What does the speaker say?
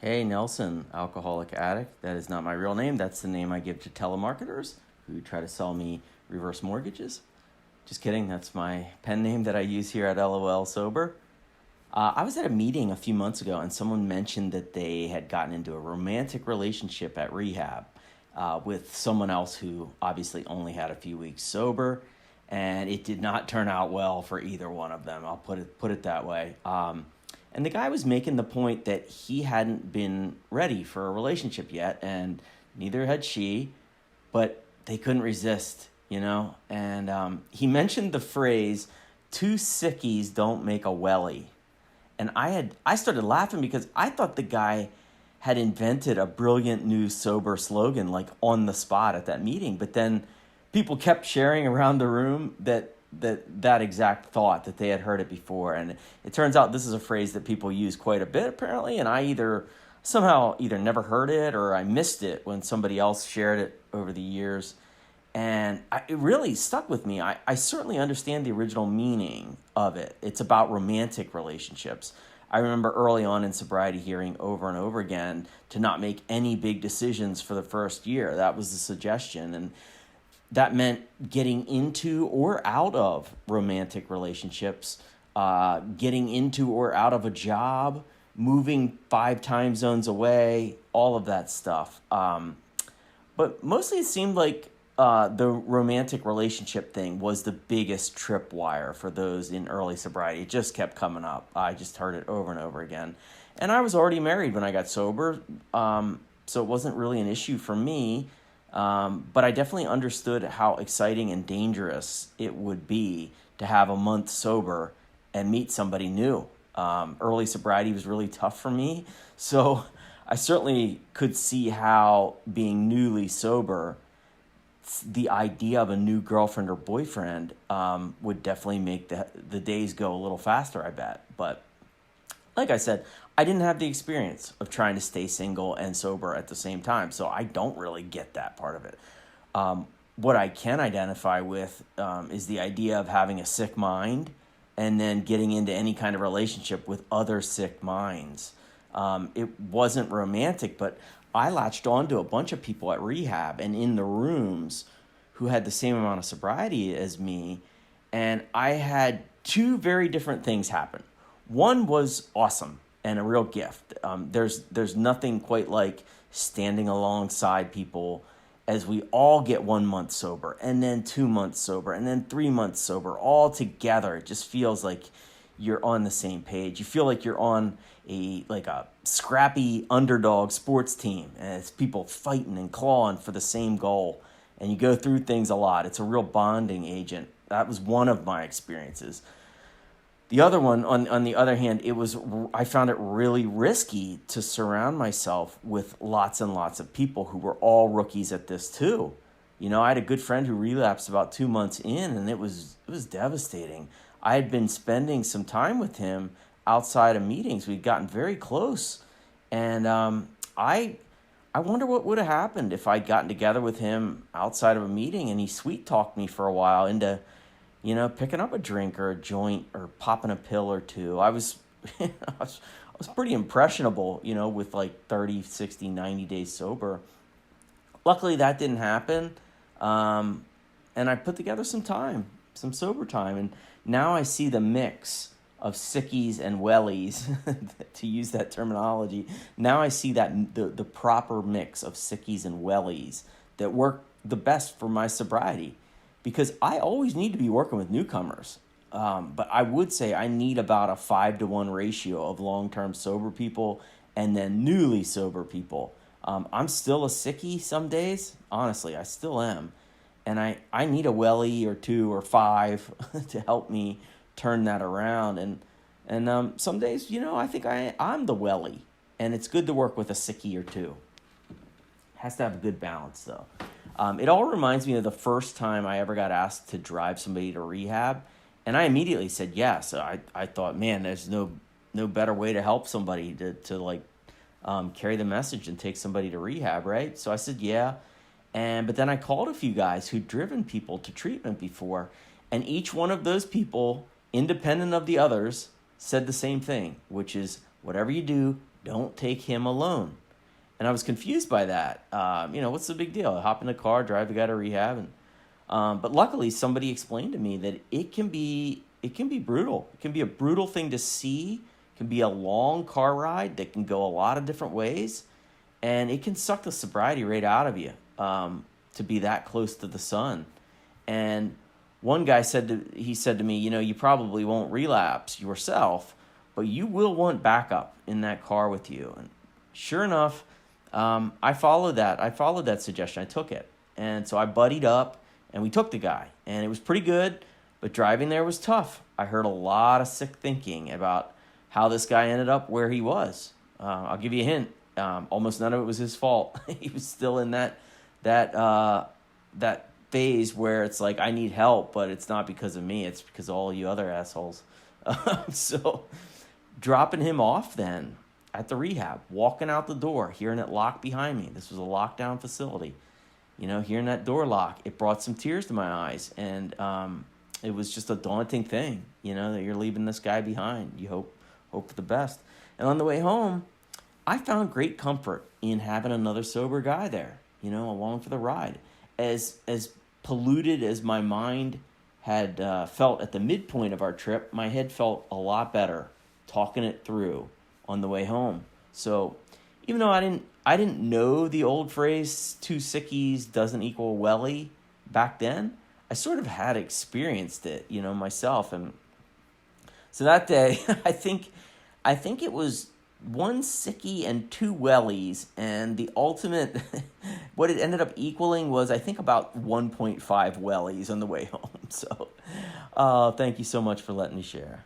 Hey, Nelson, alcoholic addict. That is not my real name. That's the name I give to telemarketers who try to sell me reverse mortgages. Just kidding. That's my pen name that I use here at LOL Sober. I was at a meeting a few months ago and someone mentioned that they had gotten into a romantic relationship at rehab with someone else who obviously only had a few weeks sober, and it did not turn out well for either one of them. I'll put it that way. And the guy was making the point that he hadn't been ready for a relationship yet, and neither had she, but they couldn't resist, you know? And he mentioned the phrase, two sickies don't make a welly. And I started laughing because I thought the guy had invented a brilliant new sober slogan, like on the spot at that meeting. But then people kept sharing around the room that exact thought, that they had heard it before. And it turns out this is a phrase that people use quite a bit apparently, and I somehow either never heard it or I missed it when somebody else shared it over the years. And it really stuck with me. I certainly understand the original meaning of it. It's about romantic relationships. I remember early on in sobriety hearing over and over again to not make any big decisions for the first year. That was the suggestion. And that meant getting into or out of romantic relationships, getting into or out of a job, moving 5 time zones away, all of that stuff. But mostly it seemed like the romantic relationship thing was the biggest tripwire for those in early sobriety. It just kept coming up. I just heard it over and over again. And I was already married when I got sober, so it wasn't really an issue for me. But I definitely understood how exciting and dangerous it would be to have a month sober and meet somebody new. Early sobriety was really tough for me, so I certainly could see how being newly sober, the idea of a new girlfriend or boyfriend would definitely make the days go a little faster, I bet. But like I said, I didn't have the experience of trying to stay single and sober at the same time, so I don't really get that part of it. What I can identify with is the idea of having a sick mind and then getting into any kind of relationship with other sick minds. It wasn't romantic, but I latched on to a bunch of people at rehab and in the rooms who had the same amount of sobriety as me, and I had 2 very different things happen. One was awesome and a real gift. There's nothing quite like standing alongside people as we all get 1 month sober, and then 2 months sober, and then 3 months sober, all together. It just feels like you're on the same page. You feel like you're on a scrappy underdog sports team, and it's people fighting and clawing for the same goal, and you go through things a lot. It's a real bonding agent. That was one of my experiences. The other one, on the other hand, I found it really risky to surround myself with lots and lots of people who were all rookies at this too. You know, I had a good friend who relapsed about 2 months in, and it was devastating. I had been spending some time with him outside of meetings. We'd gotten very close, and I wonder what would have happened if I'd gotten together with him outside of a meeting and he sweet talked me for a while into, picking up a drink or a joint or popping a pill or two. I was I was pretty impressionable, with like 30, 60, 90 days sober. Luckily, that didn't happen, and I put together some sober time, and now I see the mix of sickies and wellies, to use that terminology. Now I see that the proper mix of sickies and wellies that work the best for my sobriety, because I always need to be working with newcomers. But I would say I need about a 5-to-1 ratio of long-term sober people and then newly sober people. I'm still a sickie some days. Honestly, I still am. And I need a welly or 2 or 5 to help me turn that around. And some days, I think I'm the welly. And it's good to work with a sickie or 2. Has to have a good balance, though. It all reminds me of the first time I ever got asked to drive somebody to rehab. And I immediately said yes. I thought, man, there's no better way to help somebody to carry the message and take somebody to rehab, right? So I said yeah. But then I called a few guys who'd driven people to treatment before, and each one of those people, independent of the others, said the same thing, which is whatever you do, Don't take him alone. And I was confused by that. What's the big deal? Hop in the car, drive the guy to rehab, but luckily somebody explained to me that it can be brutal. It can be a brutal thing to see. It can be a long car ride that can go a lot of different ways, and it can suck the sobriety rate out of you to be that close to the sun. And one guy said to me, you probably won't relapse yourself, but you will want backup in that car with you. And sure enough, I followed that suggestion. I took it. And so I buddied up and we took the guy, and it was pretty good, but driving there was tough. I heard a lot of sick thinking about how this guy ended up where he was. I'll give you a hint. Almost none of it was his fault. He was still in that phase where it's like, I need help, but it's not because of me. It's because of all you other assholes. So dropping him off then at the rehab, walking out the door, hearing it lock behind me. This was a lockdown facility. Hearing that door lock, it brought some tears to my eyes. And it was just a daunting thing, that you're leaving this guy behind. You hope for the best. And on the way home, I found great comfort in having another sober guy there, along for the ride. As polluted as my mind had felt at the midpoint of our trip, my head felt a lot better talking it through on the way home. So even though I didn't know the old phrase, 2 sickies doesn't equal welly back then, I sort of had experienced it, myself. And so that day, I think it was 1 sickie and 2 wellies, and the ultimate, what it ended up equaling was, I think, about 1.5 wellies on the way home. So thank you so much for letting me share.